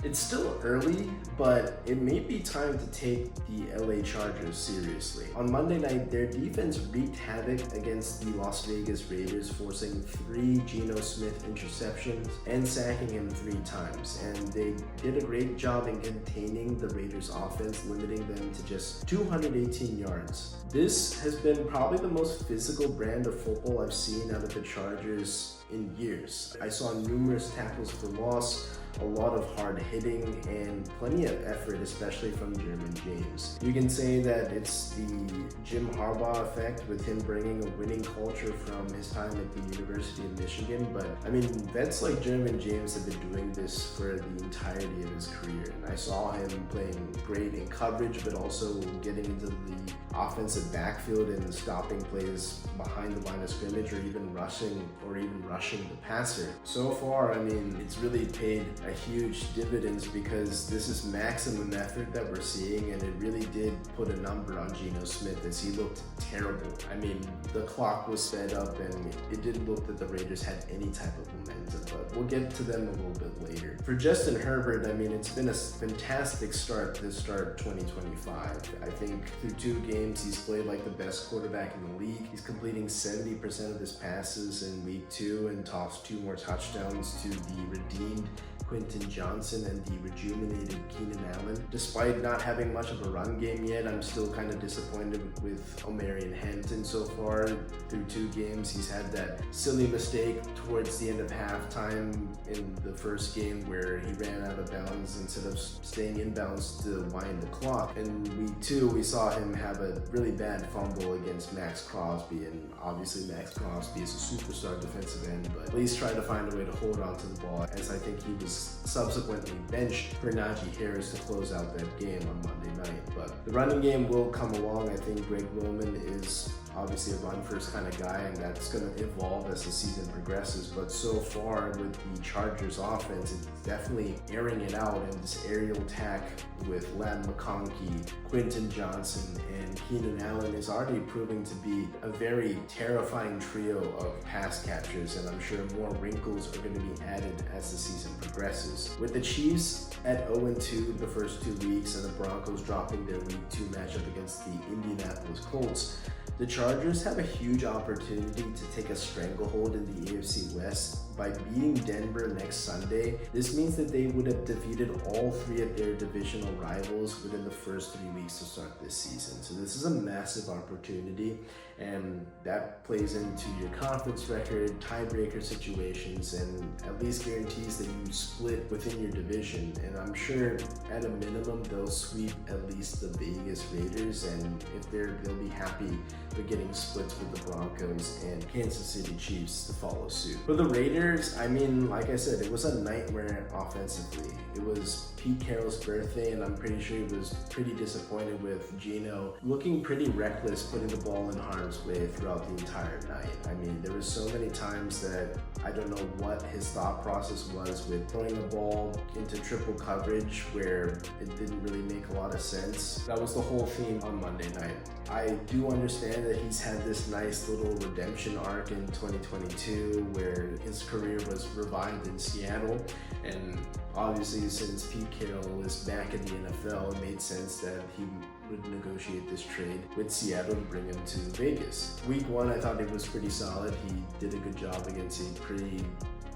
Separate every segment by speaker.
Speaker 1: It's still early, but it may be time to take the LA Chargers seriously. On Monday night, their defense wreaked havoc against the Las Vegas Raiders, forcing 3 Geno Smith interceptions and sacking him 3 times. And they did a great job in containing the Raiders offense, limiting them to just 218 yards. This has been probably the most physical brand of football I've seen out of the Chargers in years. I saw numerous tackles for loss, a lot of hard hitting, and plenty of effort, especially from Jermaine James. You can say that it's the Jim Harbaugh effect with him bringing a winning culture from his time at the University of Michigan, but I mean, vets like Jermaine James have been doing this for the entirety of his career, and I saw him playing great in coverage, but also getting into the offensive backfield and stopping plays behind the line of scrimmage, or even rushing the passer. So far, I mean, it's really paid a huge dividends because this is maximum effort that we're seeing, and it really did put a number on Geno Smith as he looked terrible. I mean, the clock was sped up and it didn't look that the Raiders had any type of momentum, but we'll get to them a little bit later. For Justin Herbert, I mean, it's been a fantastic start to start 2025. I think through 2 games, he's played like the best quarterback in the league. He's completing 70% of his passes in week 2 and tossed 2 more touchdowns to the redeemed Quentin Johnson and the rejuvenated Keenan Allen. Despite not having much of a run game yet, I'm still kind of disappointed with Omarion Hampton so far. Through 2 games, he's had that silly mistake towards the end of halftime in the first game where he ran out of bounds instead of staying in bounds to wind the clock. In week 2, we saw him have a really bad fumble against Max Crosby, and obviously Max Crosby is a superstar defensive end, but at least tried to find a way to hold on to the ball, as I think he was subsequently benched for Najee Harris to close out that game on Monday night. But the running game will come along. I think Greg Roman is obviously a run-first kind of guy, and that's going to evolve as the season progresses. But so far with the Chargers offense, it's definitely airing it out, and this aerial attack with Lam McConkey, Quentin Johnson, and Keenan Allen is already proving to be a very terrifying trio of pass catchers, and I'm sure more wrinkles are going to be added as the season progresses. With the Chiefs at 0-2 the first 2 weeks and the Broncos dropping their week 2 matchup against the Indianapolis Colts, the Chargers have a huge opportunity to take a stranglehold in the AFC West. By beating Denver next Sunday, this means that they would have defeated all 3 of their divisional rivals within the first 3 weeks to start this season. So this is a massive opportunity, and that plays into your conference record, tiebreaker situations, and at least guarantees that you split within your division. And I'm sure at a minimum they'll sweep at least the Vegas Raiders, and if they'll be happy with getting splits with the Broncos and Kansas City Chiefs to follow suit. For the Raiders, I mean, like I said, it was a nightmare offensively. It was Pete Carroll's birthday, and I'm pretty sure he was pretty disappointed with Geno looking pretty reckless, putting the ball in harm's way throughout the entire night. I mean, there were so many times that I don't know what his thought process was with throwing the ball into triple coverage where it didn't really make a lot of sense. That was the whole theme on Monday night. I do understand that he's had this nice little redemption arc in 2022 where his career was revived in Seattle, and obviously since Pete Carroll is back in the NFL, it made sense that he would negotiate this trade with Seattle to bring him to Vegas. Week 1, I thought it was pretty solid. He did a good job against a pretty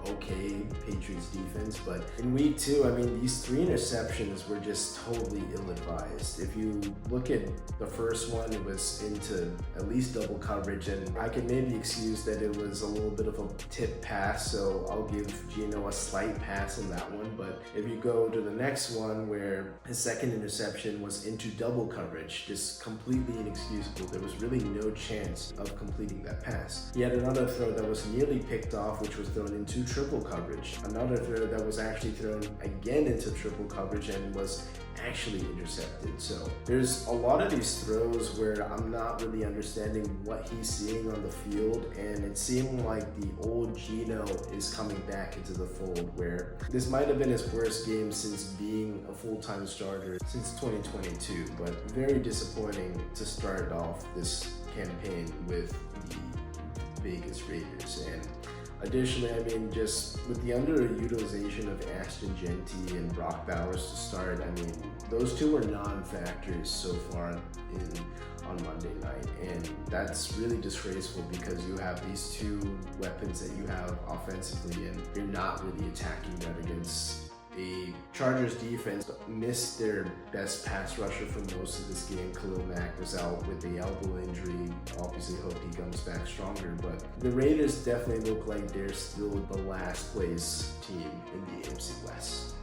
Speaker 1: okay Patriots defense, but in week 2, I mean, these 3 interceptions were just totally ill-advised. If you look at the first one, it was into at least double coverage, and I can maybe excuse that it was a little bit of a tip pass, so I'll give Geno a slight pass on that one. But if you go to the next one where his second interception was into double coverage, just completely inexcusable. There was really no chance of completing that pass. He had another throw that was nearly picked off, which was thrown into triple coverage. Another throw that was actually thrown again into triple coverage and was actually intercepted. So there's a lot of these throws where I'm not really understanding what he's seeing on the field, and it seemed like the old Geno is coming back into the fold, where this might have been his worst game since being a full-time starter since 2022, but very disappointing to start off this campaign with the Vegas Raiders. And Additionally, I mean, just with the underutilization of Ashton Genty and Brock Bowers to start, I mean, those two were non-factors so far on Monday night, and that's really disgraceful because you have these two weapons that you have offensively, and you're not really attacking that against a Chargers defense. Missed their best pass rusher for most of this game. Khalil Mack was out with the elbow injury. Obviously hope he comes back stronger, but the Raiders definitely look like they're still the last place team in the AFC West.